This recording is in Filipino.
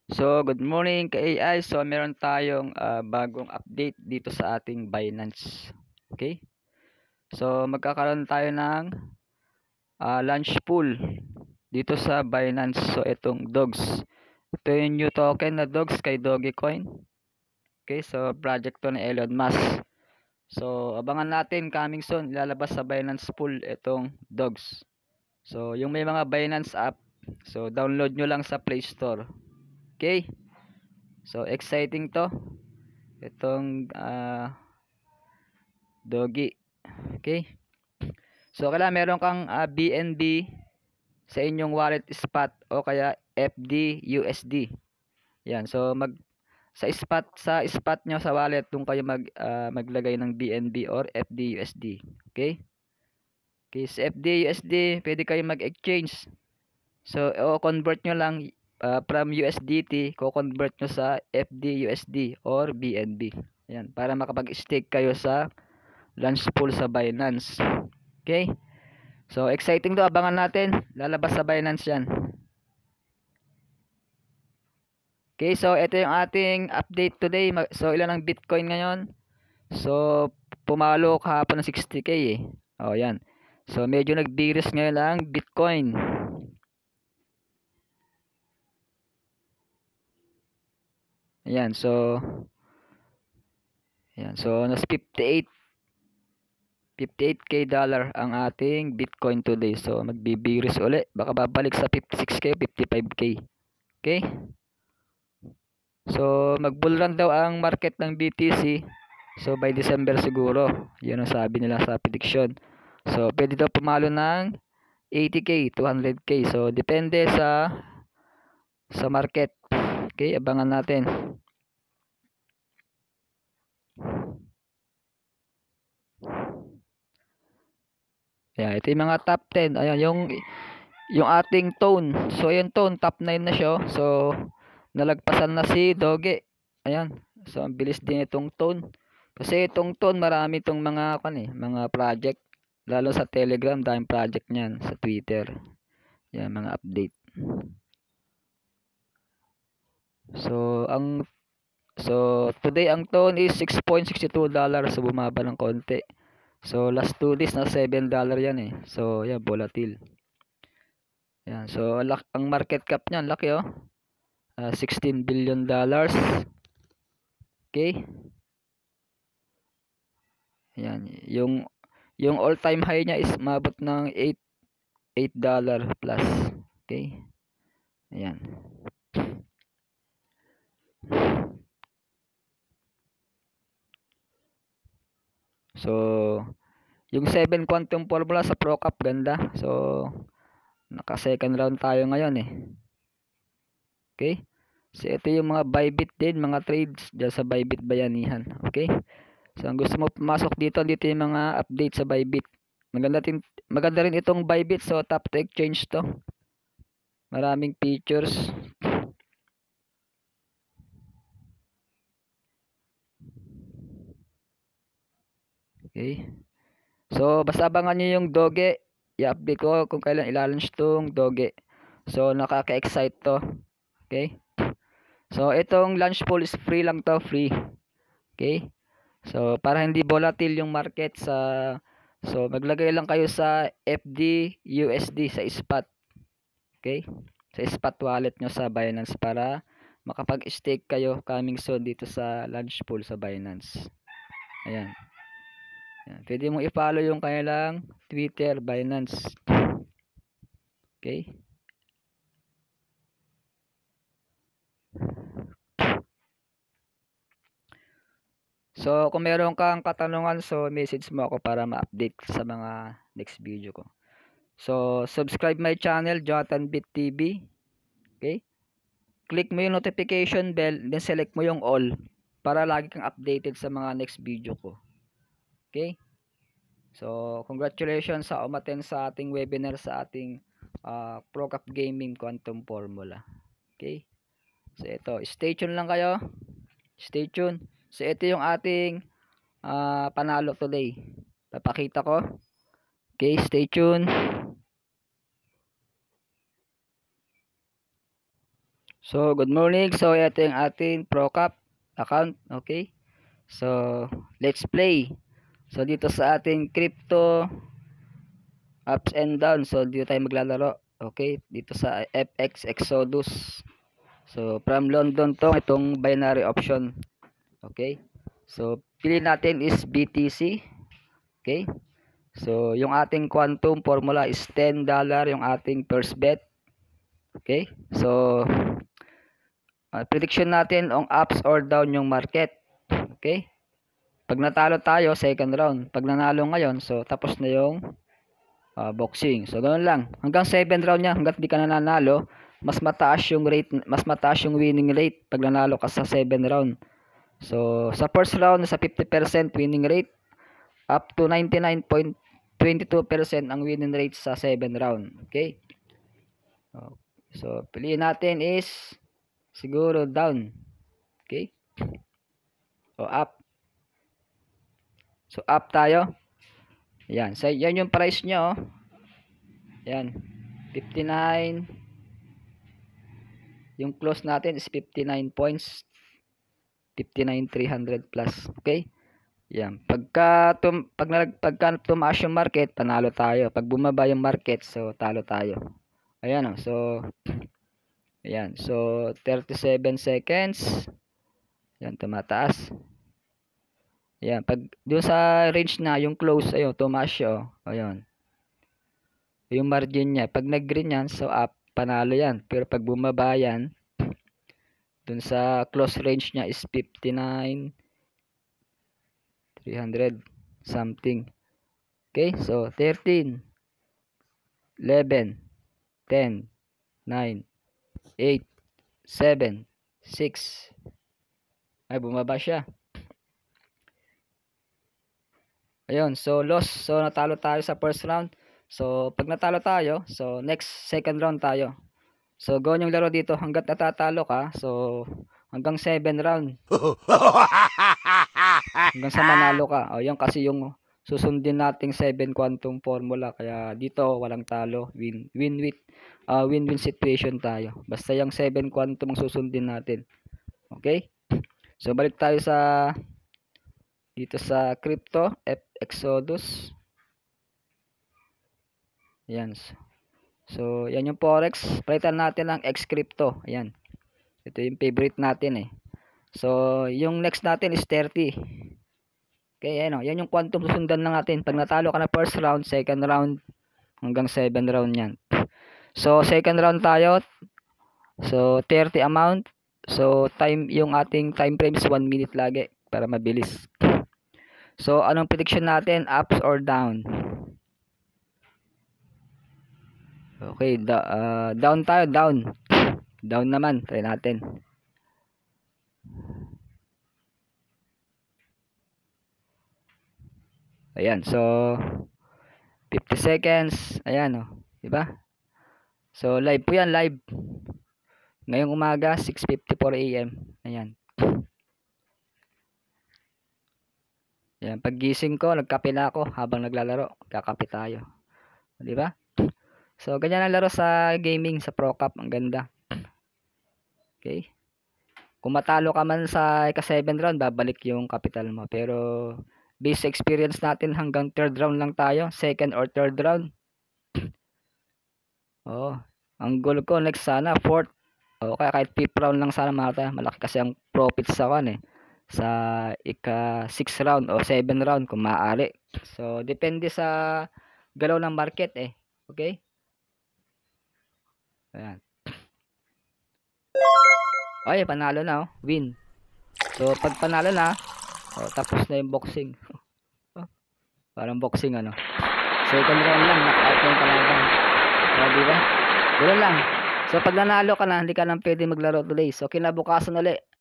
So, good morning ka-AI. So, meron tayong bagong update dito sa ating Binance. Okay? So, magkakaroon tayo ng launch pool dito sa Binance. So, itong Dogs. Ito yung new token na Dogs kay Dogecoin. Okay? So, project to ni Elon Musk. So, abangan natin coming soon. Ilalabas sa Binance pool itong Dogs. So, yung may mga Binance app. So, download nyo lang sa Play Store. Okay? So, exciting to. Itong Dogi. Okay? So, kailangan meron kang BNB sa inyong wallet spot o kaya FD USD. Yan. So, sa spot nyo sa wallet, doon kayo maglagay ng BNB or FD USD. Okay? Okay, sa FD USD, pwede kayo mag-exchange. So, convert nyo lang from USDT, convert nyo sa FD USD or BNB. Yan, para makapag-stake kayo sa launch pool sa Binance. Okay? So, exciting to. Abangan natin. Lalabas sa Binance yan. Okay, so ito yung ating update today. So, ilan ang Bitcoin ngayon? So, pumalo kahapon ng 60k eh. Oh, yan. So, medyo nagbiris ngayon lang Bitcoin. Ayan, so nas 58k dollar ang ating Bitcoin today. So, magbibiris uli. Baka babalik sa 56k, 55k. Okay? So, mag-bull run daw ang market ng BTC. So, by December siguro. Yun ang sabi nila sa prediction. So, pwede daw pumalo ng 80k, 200k. So, depende sa market. Okay, abangan natin. Ayan, ito yung mga top 10. Ayan, yung ating tone. So, yung tone, top 9 na siya. So, nalagpasan na si Doge. Ayan. So, ang bilis din itong tone. Kasi itong tone, marami itong mga project. Lalo sa Telegram, daming project niyan. Sa Twitter. Yan, mga update. So, today ang tone is $6.62. So, bumaba ng konti. So, last 2 days na $7 yan eh. So, yan, volatile. Yan. So, ang market cap niyan, laki oh. $16 billion. Okay? Yan, yung all-time high niya is mabot ng $8 plus. Okay? Ayan. So, yung 7 quantum formula sa ProCap ganda. So, naka second round tayo ngayon eh. Okay? So, ito yung mga Bybit din, mga trades dyan sa Bybit Bayanihan. Okay? So, ang gusto mo pumasok dito yung mga update sa Bybit. Maganda rin itong Bybit. So, top to exchange to. Maraming features. Okay? So, basta abangan nyo yung Doge. I-update ko kung kailan ilalunch tong Doge. So, nakaka-excite to. Okay? So, itong launch pool is free lang to. Free. Okay? So, para hindi volatile yung market So, maglagay lang kayo sa FD, USD sa spot. Okay? Sa spot wallet nyo sa Binance para makapag-stake kayo coming soon dito sa launch pool sa Binance. Ayan. Ayan. Pwede mo i-follow yung kanilang Twitter, Binance. Okay? So, kung meron kang katanungan, so message mo ako para ma-update sa mga next video ko. So, subscribe my channel, JonathanBit TV. Okay? Click mo yung notification bell, then select mo yung all para lagi kang updated sa mga next video ko. Okay? So, congratulations sa umattend sa ating webinar sa ating ProCap Gaming Quantum Formula. Okay? So, ito. Stay tuned lang kayo. Stay tuned. So, ito yung ating panalo today. Papakita ko. Okay, stay tuned. So, good morning. So, ito yung ating ProCap account. Okay. So, let's play. So, dito sa ating crypto, ups and downs. So, dito tayo maglalaro. Okay. Dito sa FX Exodus. So, from London itong binary option. Okay. So, pili natin is BTC. Okay. So, yung ating quantum formula is $10 yung ating first bet. Okay. So, prediction natin on ups or down yung market. Okay? Pag natalo tayo, second round. Pag nanalo ngayon, so tapos na yung boxing. So ganoon lang. Hanggang 7 round niya, hangga't di ka nanalo, mas mataas yung rate, mas mataas yung winning rate pag nanalo ka sa 7 round. So sa first round, sa 50% winning rate, up to 99.22% ang winning rate sa 7 round. Okay? So piliin natin is siguro down. Okay? O up. So up tayo. Yan. So yan yung price nyo. Yan. 59. Yung close natin is 59 points. 59,300 plus. Okay? Yan. Pagka tumaas yung market, panalo tayo. Pag bumaba yung market, so talo tayo. Ayan o. So ayan. So 37 seconds. Yan, tumataas. Ayan. Pag doon sa range na, yung close, ayun, tumaas siya. Ayun. Yung margin niya. Pag nag-green yan, so up, panalo yan. Pero pag bumaba yan, dun sa close range niya is 59,300 something. Okay, so 13, 11, 10, 9, 8, 7, 6. Ay, bumaba siya. Ayun, so loss. So natalo tayo sa first round. So pag natalo tayo, so second round tayo. So gawin yung laro dito hanggat natatalo ka. So hanggang 7 round. Hanggang sa manalo ka. O yan kasi yung susundin nating 7 quantum formula. Kaya dito walang talo. Win-win situation tayo. Basta yung 7 quantum ang susundin natin. Okay? So balik tayo sa dito sa crypto Exodus. Ayan. So yan yung forex. Palitan natin ang X crypto. Ayan. Ito yung favorite natin eh. So yung next natin is 30. Okay, ayan o. Yan yung quantum susundan lang natin. Pag natalo ka na first round, second round, hanggang 7 round yan. So second round tayo. So 30 amount. So yung ating time frame is 1 minute lagi para mabilis. So anong prediction natin? Ups or down? Okay, down tayo, down. Down naman, try natin. Ayan, so 50 seconds. Ayan oh, di ba? So live po 'yan, live. Ngayong umaga 6:54 AM. Ayan. Ayan, paggising ko, nagkape na ako habang naglalaro. Kakape tayo. Di ba? So ganyan ang laro sa gaming sa ProCap, ang ganda. Okay? Kung matalo ka man sa ika-7 round, babalik yung capital mo. Pero base experience natin hanggang 3rd round lang tayo, 2nd or 3rd round. Oh, ang goal ko next sana 4th. Okay, kahit 5th round lang sana mata. Malaki kasi ang profit sa kan eh. Sa ika-6 round o 7 round kung maaari. So depende sa galaw ng market eh. Okay? Ayan. Ay, panalo na oh. Win. So pag panalo na, tapos na yung boxing. Parang boxing ano. Second round lang, knockout na yung kalaban. Diba? Ganoon lang. So pag nanalo ka na, hindi ka nang pwede maglaro today. So kinabukasan ulit.